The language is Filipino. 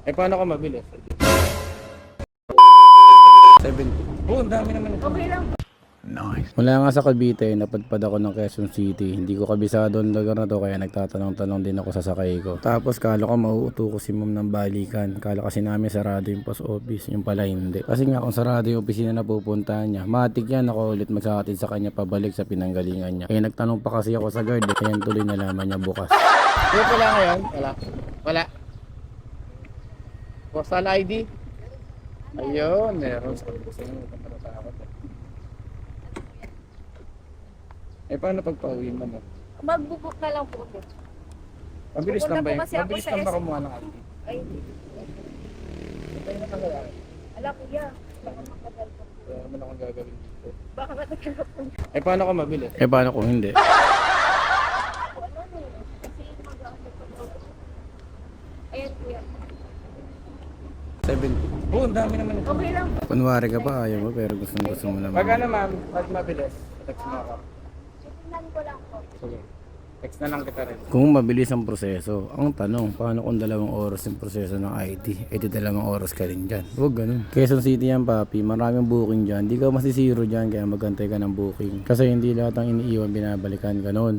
Eh, paano ka mabilis? 70. Oo, ang dami naman. Okay lang. Nice. Mula nga sa Cavite, napadpad ako ng Quezon City. Hindi ko kabisado ang lugar na to, kaya nagtatanong-tanong din ako sa sakay ko. Tapos kala ko mauuto ko si ma'am ng balikan. Kala kasi namin sarado yung post office, yung pala hindi. Kasi nga kung sarado yung opisina na pupuntahan niya, matik yan ako ulit magkakatid sa kanya pabalik sa pinanggalingan niya. Kaya nagtanong pa kasi ako sa guard, kaya tuloy nalaman niya bukas. Yung pala ngayon? Wala. Wala. Postal ID? Ayun, meron sa inyo. Eh, paano pagpauwi mo mo? Magbubuk na lang po ulit. Mabilis lang Pupunta ba po yun? kasi ako Mabilis sa lang ba SM. kumuha ng ID? Ay, hindi. Ala kuya, baka makagal po. Wala naman akong gagawin dito. Baka matagal po. Eh, paano ka mabilis? Eh, paano kung hindi? Ano no? Kasi mag-ano po. Ayan kuya. 70. Oo, ang dami naman. Okay lang. Kunwari ka pa, ayaw mo, pero gusto mo naman. Pag ano ma'am, pag mabilis, text mo ako. Tingnan ko lang po. Sige. Text na lang kita rin. Kung mabilis ang proseso, ang tanong, paano kung 2 oras yung proseso ng ID? Eh, di 2 oras ka rin dyan. Huwag ganun. Quezon City yan, papi. Maraming booking dyan. Di ka masisiro dyan, kaya magantay ka ng booking. Kasi hindi lahat ang iniiwan binabalikan. Ganun.